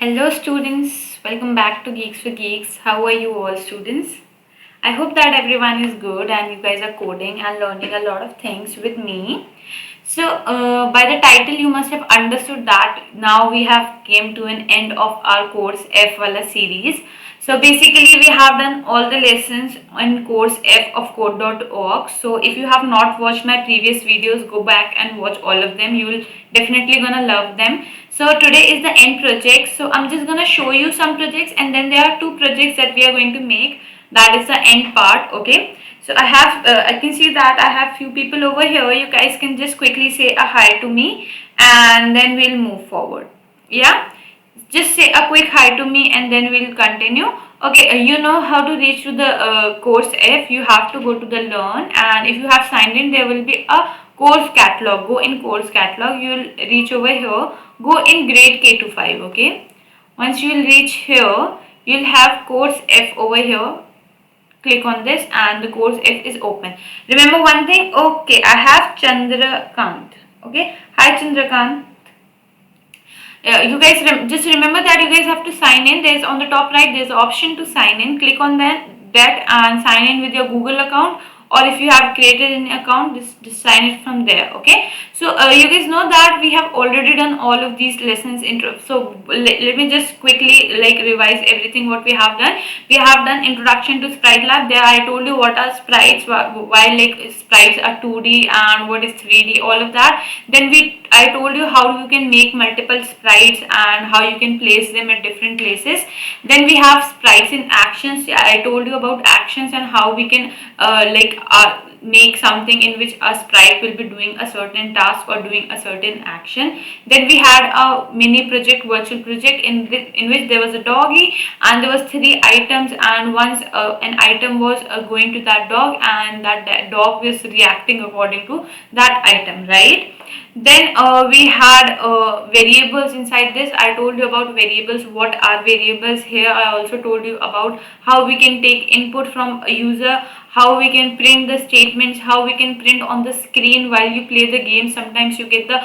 Hello students, welcome back to Geeks for Geeks. How are you all students? I hope that everyone is good and you guys are coding and learning a lot of things with me. By the title you must have understood that now we have came to an end of our course F Wala series. So basically we have done all the lessons in course F of code.org. So if you have not watched my previous videos, go back and watch all of them. You will definitely gonna love them. So today is the end project. So I'm just gonna show you some projects and then there are two projects that we are going to make. That is the end part. Okay. So I can see that I have few people over here. You guys can just quickly say a hi to me and then we'll move forward. Yeah, just say a quick hi to me and then we'll continue. Okay, you know how to reach to the course F. You have to go to the learn, and if you have signed in there will be a course catalog. Go in course catalog, you will reach over here. Go in grade K to 5. Okay, once you will reach here, you'll have course F over here. Click on this and the course F is open. Remember one thing. Okay, I have Chandrakant. Okay, hi Chandrakant. You guys just remember that you guys have to sign in. There's on the top right, there's an option to sign in. Click on that and sign in with your Google account, or if you have created an account, just sign it from there. Okay, so you guys know that we have already done all of these lessons intro. So let me just quickly like revise everything what we have done. We have done introduction to Sprite Lab. There I told you what are sprites, why like sprites are 2D and what is 3D, all of that. Then I told you how you can make multiple sprites and how you can place them at different places. Then we have sprites in actions. I told you about actions and how we can make something in which a sprite will be doing a certain task or doing a certain action. Then we had a mini project, virtual project in which there was a doggy and there was three items, and once an item was going to that dog and that dog was reacting according to that item, right? Then we had variables inside this. I told you about variables. What are variables? Here I also told you about how we can take input from a user, how we can print the statements, how we can print on the screen while you play the game. Sometimes you get the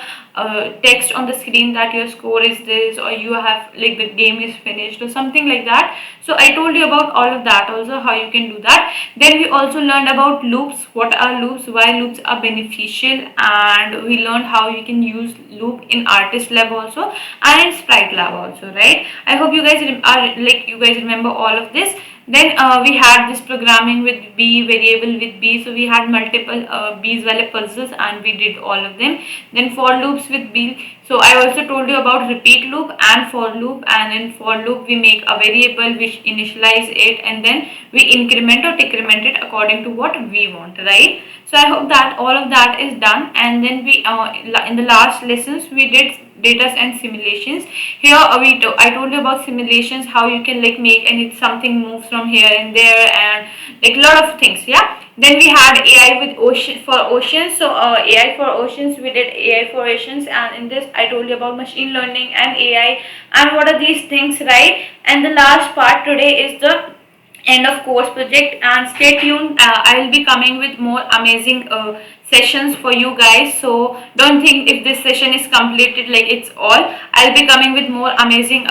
text on the screen that your score is this, or you have like the game is finished or something like that. So I told you about all of that also, how you can do that. Then we also learned about loops. What are loops, why loops are beneficial, and we learned how you can use loop in artist lab also and in sprite lab also, right? I hope you guys you guys remember all of this. Then we had this programming with B, variable with B. So we had multiple B's wale puzzles and we did all of them. Then for loops with B. So I also told you about repeat loop and for loop. And in for loop we make a variable which initialize it and then we increment or decrement it according to what we want, right? So I hope that all of that is done. And then we in the last lessons we did data and simulations. Here I told you about simulations, how you can like make and it's something moves from here and there and like a lot of things. Yeah, then we had AI with ocean for oceans. So AI for oceans, we did AI for oceans, and in this I told you about machine learning and AI and what are these things, right? And the last part today is the end of course project, and stay tuned. I will be coming with more amazing sessions for you guys, so don't think if this session is completed like it's all. I'll be coming with more amazing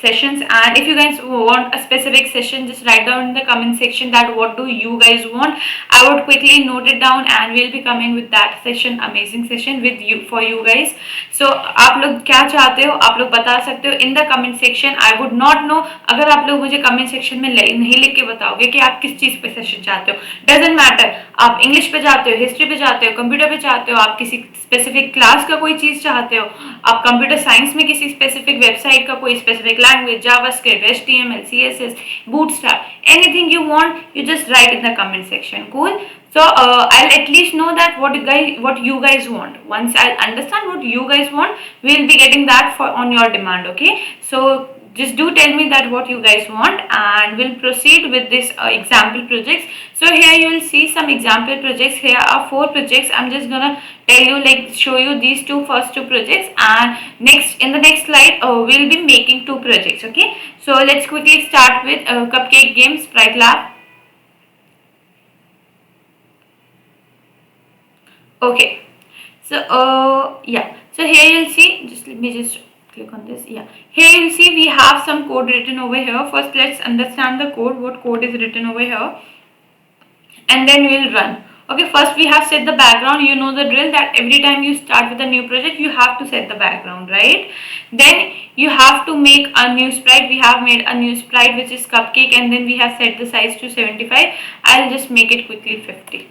sessions, and if you guys want a specific session, just write down in the comment section that what do you guys want. I would quickly note it down and we'll be coming with that session, amazing session with you for you guys. So आप लोग क्या चाहते हो आप लोग बता सकते हो in the comment section. I would not know अगर आप लोग मुझे कमेंट सेक्शन में नहीं लिख के बताओगे कि आप किस चीज पे सेशन चाहते हो. डजेंट मैटर, आप इंग्लिश पे चाहते हो, हिस्ट्री पे चाहते हो, कंप्यूटर पे चाहते हो, आप किसी स्पेसिफिक क्लास का कोई चीज चाहते हो, आप कंप्यूटर साइंस में किसी स्पेसिफिक वेबसाइट का कोई specific language, JavaScript, HTML, CSS, bootstrap, anything you want, you just write in the comment section. Cool. So I'll at least know that what you guys want. Once I'll understand what you guys want, we'll be getting that for on your demand. Okay, so just do tell me that what you guys want and we'll proceed with this example projects. So here you will see some example projects. Here are 4 projects. I'm just gonna tell you like show you these first two projects, and next in the next slide we'll be making 2 projects. Okay, so let's quickly start with cupcake game sprite lab. Okay, so yeah, so here you'll see, just let me just click on this. Yeah, here you'll see we have some code written over here. First let's understand the code, what code is written over here, and then we'll run. Okay, first we have set the background. You know the drill that every time you start with a new project you have to set the background, right? Then you have to make a new sprite. We have made a new sprite which is cupcake, and then we have set the size to 75. I'll just make it quickly 50.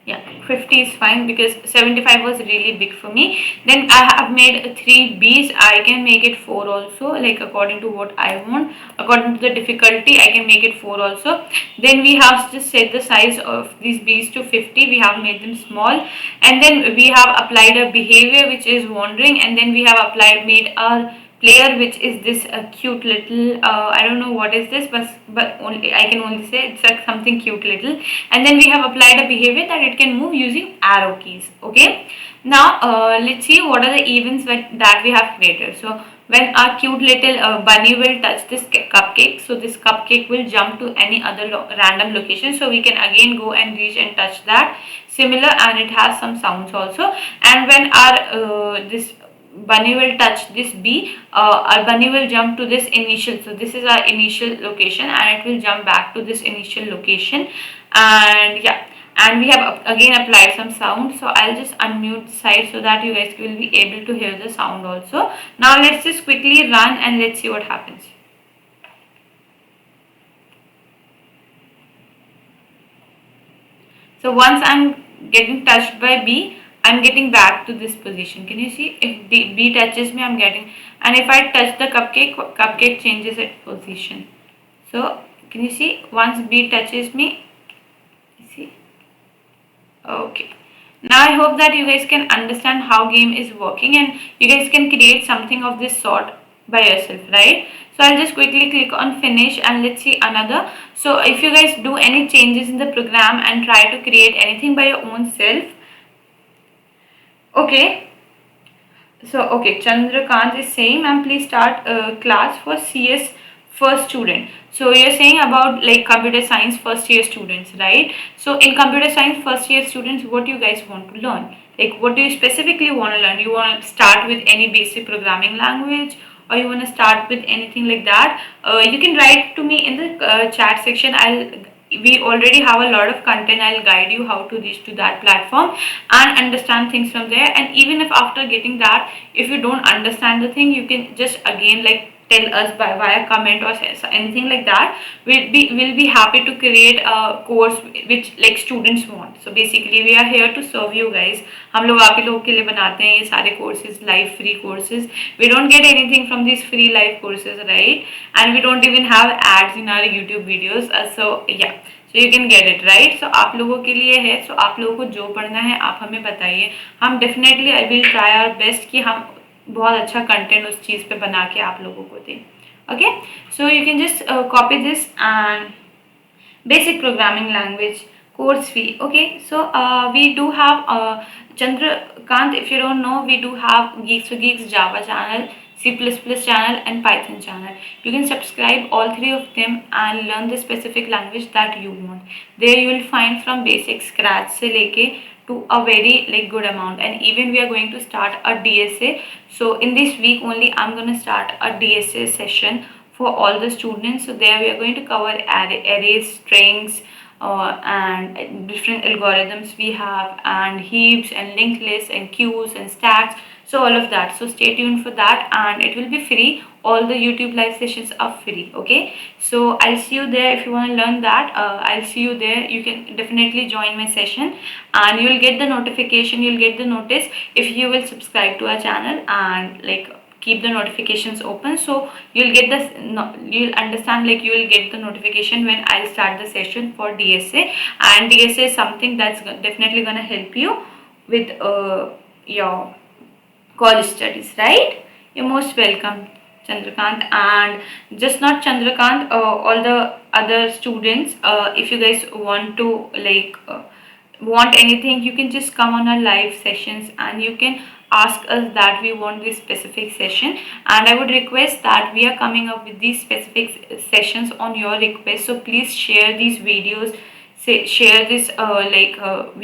Yeah, 50 is fine because 75 was really big for me. Then I have made 3 bees. I can make it 4 also, like according to what I want. According to the difficulty I can make it 4 also. Then we have just set the size of these bees to 50. We have made them small, and then we have applied a behavior which is wandering, and then we have applied made a player which is this cute little, I don't know what is this, but only I can only say it's like something cute little. And then we have applied a behavior that it can move using arrow keys. Okay, now let's see what are the events that we have created. So when our cute little bunny will touch this cupcake, so this cupcake will jump to any other random location, so we can again go and reach and touch that. Similar, and it has some sounds also. And when our this bunny will touch this bee, our bunny will jump to this initial, so this is our initial location, and it will jump back to this initial location. And yeah, and we have again applied some sound, so I'll just unmute the side so that you guys will be able to hear the sound also. Now let's just quickly run and let's see what happens. So once I'm getting touched by bee, I'm getting back to this position. Can you see? If the bee touches me, I'm getting, and if I touch the cupcake, cupcake changes its position. So can you see? Once bee touches me, see? Okay. Now I hope that you guys can understand how game is working, and you guys can create something of this sort by yourself, right? So I'll just quickly click on finish and let's see another. So if you guys do any changes in the program and try to create anything by your own self, okay. So okay, Chandrakant is saying, ma'am, please start class for CS first student. So you're saying about like computer science first year students, right? So in computer science first year students, what you guys want to learn? Like what do you specifically want to learn? You want to start with any basic programming language, or you want to start with anything like that? You can write to me in the chat section. We already have a lot of content. I'll guide you how to reach to that platform and understand things from there. And even if after getting that, if you don't understand the thing, you can just again like tell us by via comment or anything like that. We'll be happy to create a course which like students want. So basically we are here to serve you guys. हम लोग आप ही लोग के लिए बनाते हैं ये सारे courses, live free courses. We don't get anything from these free live courses, right? And we don't even have ads in our YouTube videos. So yeah, so you can get it, right? So आप लोगों के लिए है. So आप लोगों को जो पढ़ना है आप हमें बताइए. हम definitely I will try our best कि हम बहुत अच्छा कंटेंट उस चीज़ पे बना के आप लोगों को दें. Okay, so you can just copy this and basic programming language course fee. Okay, so we do have Chandrakant, if you don't know, we do have Geeks for Geeks Java channel, C++ channel and Python channel. You can subscribe all 3 of them and learn the specific language that you want. There you will find from basic scratch se leke to a very like good amount, and even we are going to start a DSA. So in this week only I'm going to start a DSA session for all the students. So there we are going to cover arrays, strings, and different algorithms we have, and heaps and linked lists and queues and stacks, so all of that. So stay tuned for that, and it will be free. All the YouTube live sessions are free. Okay, so I'll see you there. If you want to learn that, I'll see you there. You can definitely join my session and you will get the notification, you'll get the notice if you will subscribe to our channel and like keep the notifications open. So you'll get this, you'll understand, like you will get the notification when I'll start the session for DSA. And DSA is something that's definitely gonna help you with your college studies, right? You're most welcome, Chandrakant. And just not Chandrakant, all the other students, if you guys want to like want anything, you can just come on our live sessions and you can ask us that we want this specific session, and I would request that we are coming up with these specific sessions on your request. So please share these videos, say share this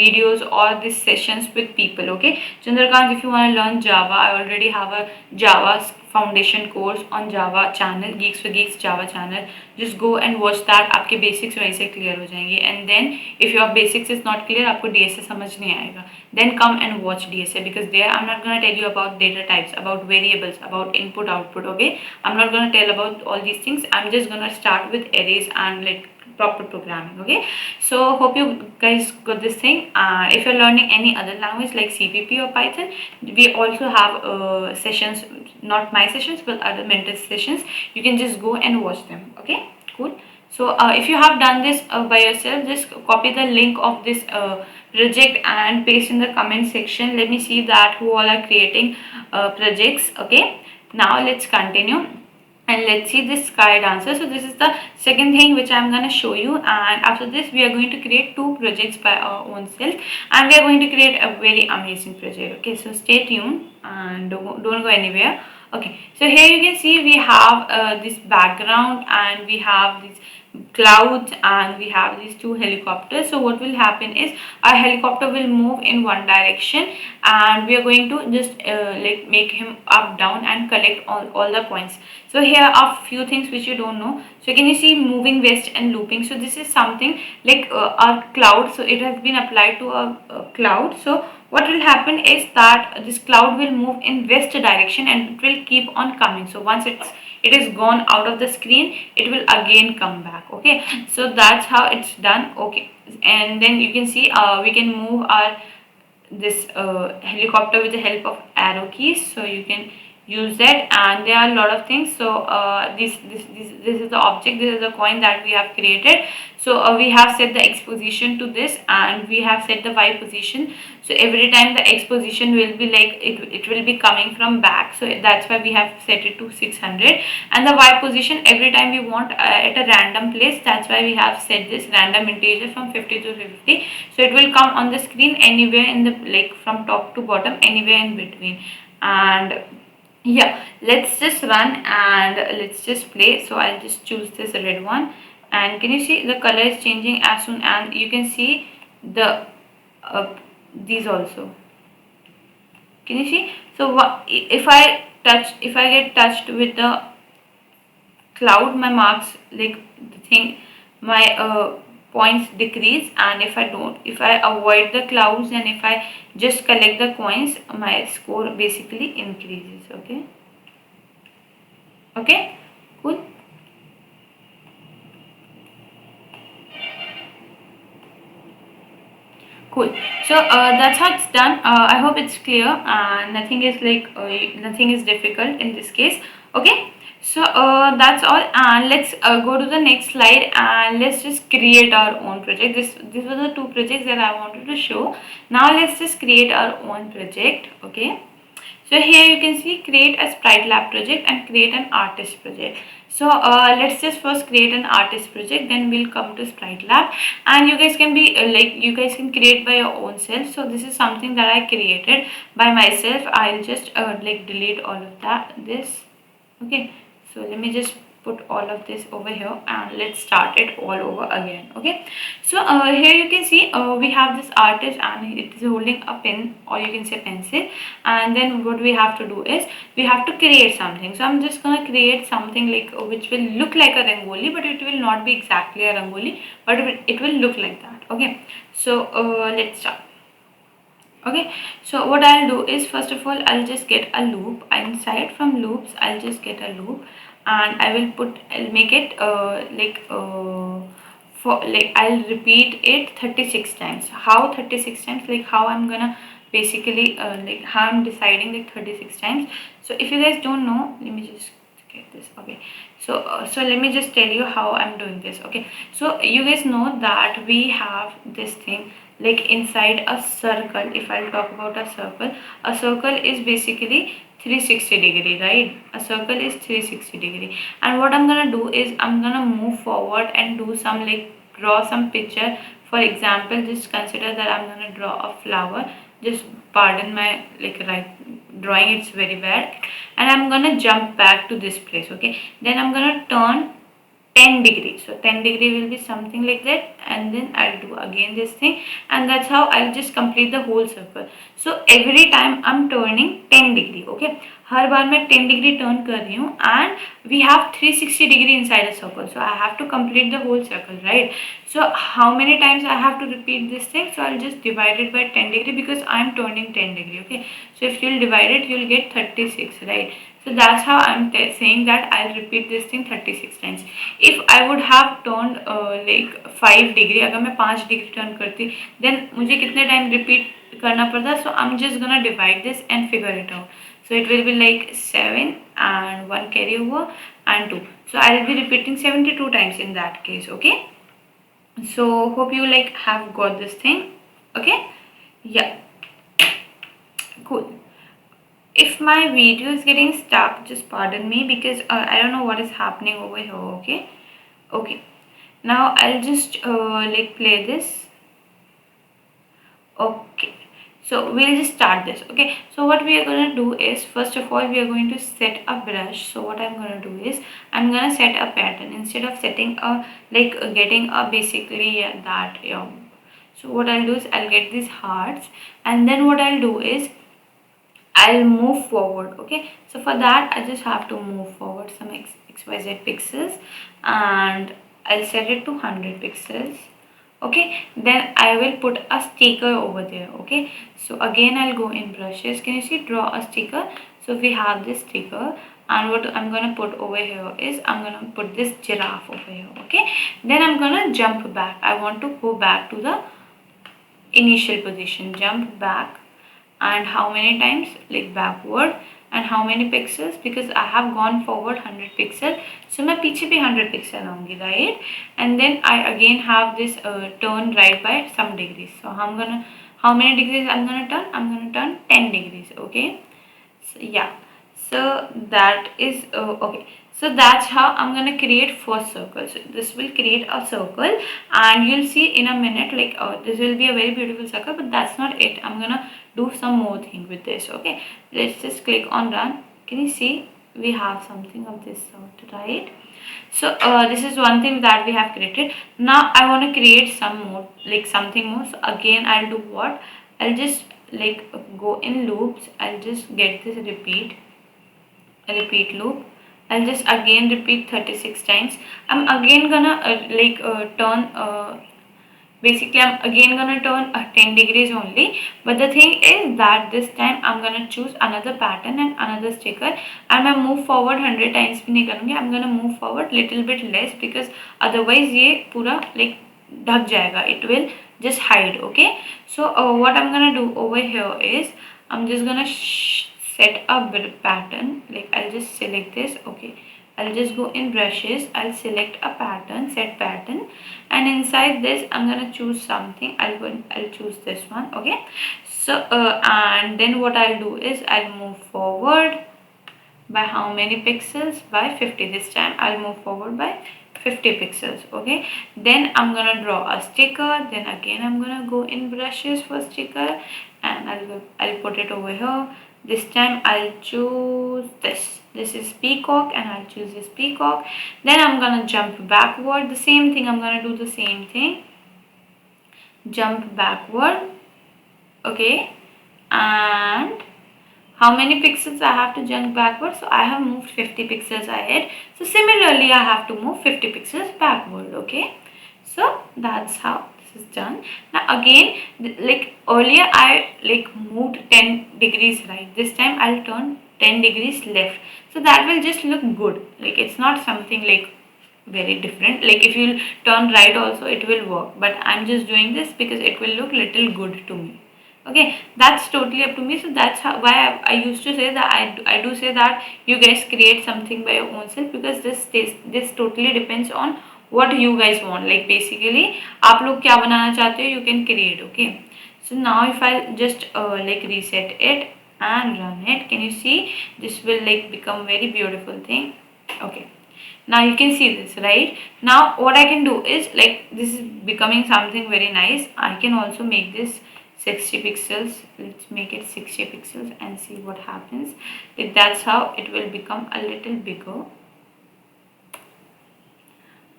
videos or these sessions with people. Okay, Chandrakant, if you want to learn Java, I already have a Java foundation course on Java channel, Geeks for Geeks Java channel. Just go and watch that. आपके basics वहीं से clear हो जाएंगे. And then if your basics is not clear, आपको DSA समझ नहीं आएगा, then come and watch DSA, because there I'm not gonna tell you about data types, about variables, about input output. Okay, I'm not gonna tell about all these things. I'm just gonna start with arrays and like proper programming. Okay, so hope you guys got this thing. If you're learning any other language like CPP or Python, we also have sessions, not my sessions but other mentor sessions. You can just go and watch them. Okay, cool. So if you have done this by yourself, just copy the link of this project and paste in the comment section. Let me see that who all are creating projects. Okay, now let's continue and let's see this sky dancer. So this is the second thing which I'm going to show you, and after this we are going to create two projects by our own self, and we are going to create a very amazing project. Okay, so stay tuned and don't go anywhere. Okay, so here you can see we have this background and we have this clouds and we have these two helicopters. So what will happen is our helicopter will move in one direction, and we are going to just like make him up down and collect all the points. So here are few things which you don't know. So can you see moving west and looping? So this is something like our cloud. So it has been applied to a cloud. So what will happen is that this cloud will move in west direction and it will keep on coming. So once it is gone out of the screen, it will again come back. Okay, so that's how it's done. Okay, and then you can see we can move our this helicopter with the help of arrow keys, so you can use that. And there are a lot of things. So this is the object, this is the coin that we have created. So we have set the X position to this, and we have set the Y position. So every time the X position will be like it will be coming from back, so that's why we have set it to 600. And the Y position, every time we want at a random place, that's why we have set this random integer from 50 to 50. So it will come on the screen anywhere in the like from top to bottom, anywhere in between. And yeah, let's just run and let's just play. So I'll just choose this red one, and can you see the color is changing as soon, and you can see the these also. Can you see? So if I get touched with the cloud, my marks, like the thing, my points decrease. And if I avoid the clouds and if I just collect the coins, my score basically increases. Okay, okay, cool. Cool. So that's how it's done. I hope it's clear and nothing is nothing is difficult in this case. Okay. So that's all, and let's go to the next slide and let's just create our own project. These were the two projects that I wanted to show. Now let's just create our own project. Okay. So here you can see create a Sprite Lab project and create an artist project. So let's just first create an artist project, then we'll come to Sprite Lab, and you guys can be you guys can create by your own self. So this is something that I created by myself. I'll just delete all of this. Okay, so let me just put all of this over here and let's start it all over again. Okay, so here you can see we have this artist and it is holding a pen, or you can say pencil. And then what we have to do is we have to create something. So I'm just gonna create something like which will look like a rangoli, but it will not be exactly a rangoli, but it will look like that. Okay, so let's start. Okay, so what I'll do is first of all I'll just get a loop. Inside from loops I'll just get a loop, and I'll make it for like I'll repeat it 36 times. How 36 times? Like how I'm gonna basically like how I'm deciding like 36 times. So if you guys don't know, let me just get this. Okay, so let me just tell you how I'm doing this. Okay, so you guys know that we have this thing like inside a circle. If I'll talk about a circle is basically 360-degree, right? A circle is 360-degree, and what I'm gonna do is I'm gonna move forward and do some like draw some picture. For example, just consider that I'm gonna draw a flower. Just pardon my like right drawing, it's very bad. And I'm gonna jump back to this place. Okay, then I'm gonna turn 10 degree. So 10 degree will be something like that, and then I'll do again this thing, and that's how I'll just complete the whole circle. So every time I'm turning 10 degree. Okay, हर बार मैं 10 degree turn कर रही हूँ, and we have 360 degree inside a circle, so I have to complete the whole circle, right? So how many times I have to repeat this thing? So I'll just divide it by 10 degree because I'm turning 10 degree. Okay, so if you'll divide it, you'll get 36, right? So that's how I'm saying that I'll repeat this thing 36 times. If I would have turned like 5 degree, अगर मैं 5 degree turn करती, then मुझे कितने time repeat करना पड़ता? So I'm just gonna divide this and figure it out. So it will be like 7 and 1 carry over and 2. So I'll be repeating 72 times in that case. Okay, so hope you like have got this thing. Okay, yeah, cool. If my video is getting stuck, just pardon me because I don't know what is happening over here. Okay, okay, now I'll just like play this. Okay, so we'll just start this. Okay, so what we are going to do is, first of all, we are going to set a brush. So what I'm going to do is, I'm going to set a pattern instead of setting a like getting a basically that so what I'll do is I'll get these hearts, and then what I'll do is I'll move forward. Okay, so for that I just have to move forward some xyz pixels, and I'll set it to 100 pixels. Okay, then I will put a sticker over there. Okay, so again I'll go in brushes. Can you see, draw a sticker? So we have this sticker, and what I'm gonna put over here is I'm gonna put this giraffe over here. Okay, then I'm gonna jump back. I want to go back to the initial position, jump back, and how many times? Like backward, and how many pixels? Because I have gone forward 100 pixel, so मैं पीछे भी 100 pixel आऊँगी, right? And then I again have this turn right by some degrees. So I'm gonna, how many degrees I'm gonna turn? I'm gonna turn 10 degrees. Okay, so yeah, so that is okay. So that's how I'm gonna create first circle. So this will create a circle, and you'll see in a minute like this will be a very beautiful circle, but that's not it. I'm gonna do some more thing with this. Okay, let's just click on run. Can you see we have something of this sort, right? So this is one thing that we have created. Now I want to create some more, like something more. So again I'll do what? I'll just like go in loops. I'll just get this repeat loop. I'll just again repeat 36 times. I'm again gonna turn basically I'm again gonna turn 10 degrees only, but the thing is that this time I'm gonna choose another pattern and another sticker, and I move forward 100 times भी नहीं करूँगी. I'm gonna move forward little bit less because otherwise ये पूरा like ढक जाएगा, it will just hide. Okay, so what I'm gonna do over here is I'm just gonna set a pattern. Like I'll just select this. Okay, I'll just go in brushes, I'll select a pattern, set pattern, and inside this I'm gonna choose something. I'll choose this one. Okay, so and then what I'll do is I'll move forward by how many pixels? By 50. This time I'll move forward by 50 pixels. Okay, then I'm gonna draw a sticker. Then again I'm gonna go in brushes for sticker, and I'll put it over here. This time I'll choose this is peacock, and I'll choose this peacock. Then I'm gonna jump backward. The same thing, I'm gonna do the same thing, jump backward. Okay, and how many pixels I have to jump backward? So I have moved 50 pixels ahead. So similarly I have to move 50 pixels backward. Okay, so that's how this is done. Now again, like earlier I like moved 10 degrees right. This time I'll turn 10 degrees left. So that will just look good. Like it's not something like very different. Like if you turn right also it will work, but I'm just doing this because it will look little good to me. Okay, that's totally up to me. So that's how, why I used to say that I do say that you guys create something by your own self, because this totally depends on what you guys want. Like basically आप लोग क्या बनाना चाहते हो, you can create. Okay, so now if I just like reset it and run it, can you see this will like become very beautiful thing. Okay, now you can see this, right? Now what I can do is, like this is becoming something very nice. I can also make this 60 pixels. Let's make it 60 pixels and see what happens. Like that's how it will become a little bigger.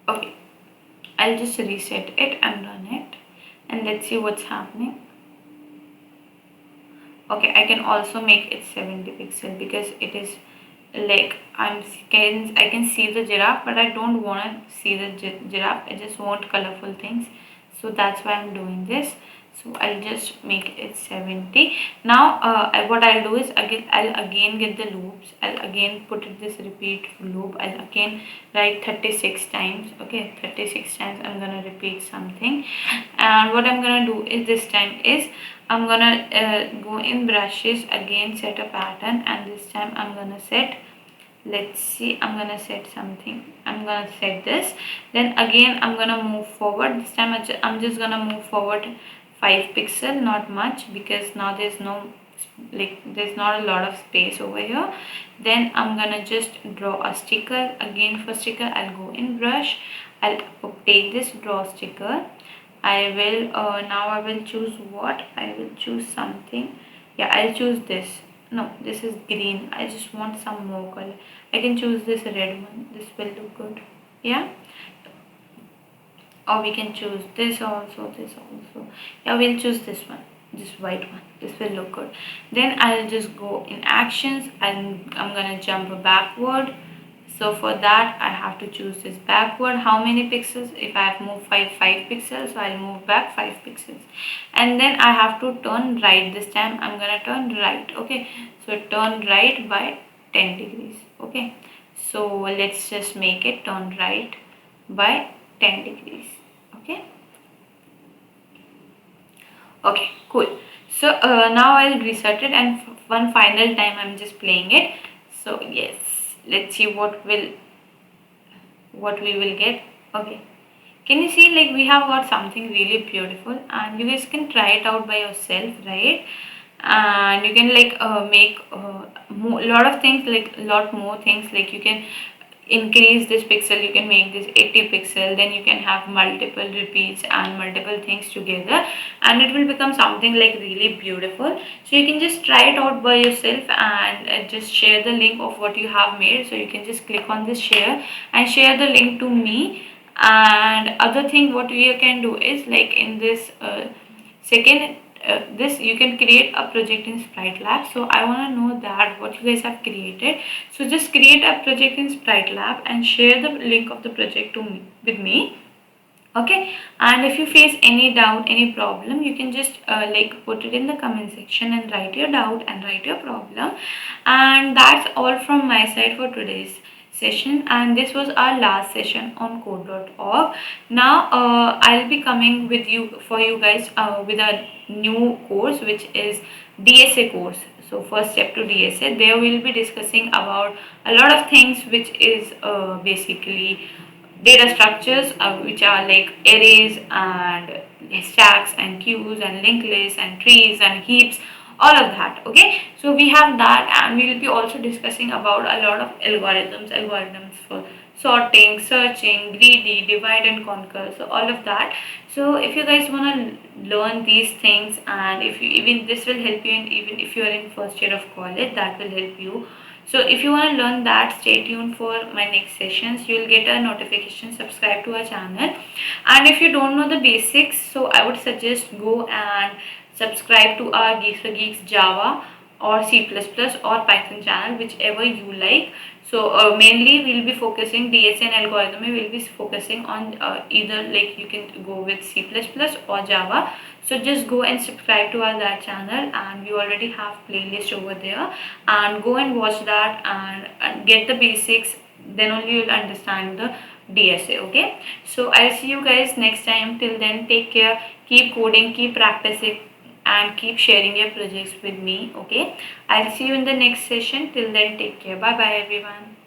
Okay, I'll just reset it and run it, and let's see what's happening. Okay, I can also make it 70 pixel because it is like I can see the giraffe, but I don't want to see the giraffe. I just want colorful things, so that's why I'm doing this. So I'll just make it 70. Now what I'll do is I'll again get the loops. I'll again put it this repeat loop. I'll again write 36 times. Okay, 36 times I'm gonna repeat something, and what I'm gonna do is this time is I'm gonna go in brushes again, set a pattern, and this time I'm gonna set, let's see, I'm gonna set something. I'm gonna set this, then again I'm gonna move forward. This time I'm just gonna move forward 5 pixel, not much, because now there's no, like, there's not a lot of space over here. Then I'm gonna just draw a sticker. Again for sticker I'll go in brush, I'll take this draw sticker. I will now I will choose what I will choose something. Yeah, I'll choose this. No, this is green. I just want some more color. I can choose this red one. This will look good. Yeah, or we can choose this also, this also. Yeah, we'll choose this one, this white one. This will look good. Then I'll just go in actions, and I'm gonna jump backward. So for that I have to choose this backward. How many pixels? If I have moved 5 pixels, so I'll move back 5 pixels, and then I have to turn right. This time I'm gonna turn right. Okay, so turn right by 10 degrees. Okay, so let's just make it turn right by 10 degrees. Okay, okay, cool. So now I'll reset it, and one final time I'm just playing it. So yes, let's see what we will get. Okay, can you see, like, we have got something really beautiful, and you guys can try it out by yourself, right? And you can like make lot of things, like lot more things, like you can increase this pixel, you can make this 80 pixel, then you can have multiple repeats and multiple things together, and it will become something like really beautiful. So you can just try it out by yourself, and just share the link of what you have made. So you can just click on this share and share the link to me. And other thing what we can do is, like, in this second this you can create a project in Sprite Lab. So I want to know that what you guys have created. So just create a project in Sprite Lab and share the link of the project to me with me. Okay, and if you face any doubt, any problem, you can just like put it in the comment section and write your doubt and write your problem. And that's all from my side for today's session, and this was our last session on code.org. Now I'll be coming with you for you guys with a new course, which is DSA course. So first step to DSA, there we'll be discussing about a lot of things, which is basically data structures, which are like arrays and stacks and queues and linked lists and trees and heaps, all of that. Okay, so we have that, and we will be also discussing about a lot of algorithms for sorting, searching, greedy, divide and conquer, so all of that. So if you guys want to learn these things, and if you, even this will help you in, even if you are in first year of college, that will help you. So if you want to learn that, stay tuned for my next sessions. You will get a notification, subscribe to our channel. And if you don't know the basics, so I would suggest go and subscribe to our Geeks for Geeks Java or C++ or Python channel, whichever you like. So mainly we'll be focusing DSA and algorithm. We'll be focusing on either, like, you can go with C++ or Java. So just go and subscribe to our that channel, and we already have playlist over there, and go and watch that, and get the basics. Then only you'll understand the DSA. Okay, so I'll see you guys next time. Till then, take care, keep coding, keep practicing, and keep sharing your projects with me. Okay, I'll see you in the next session. Till then, take care. Bye bye everyone.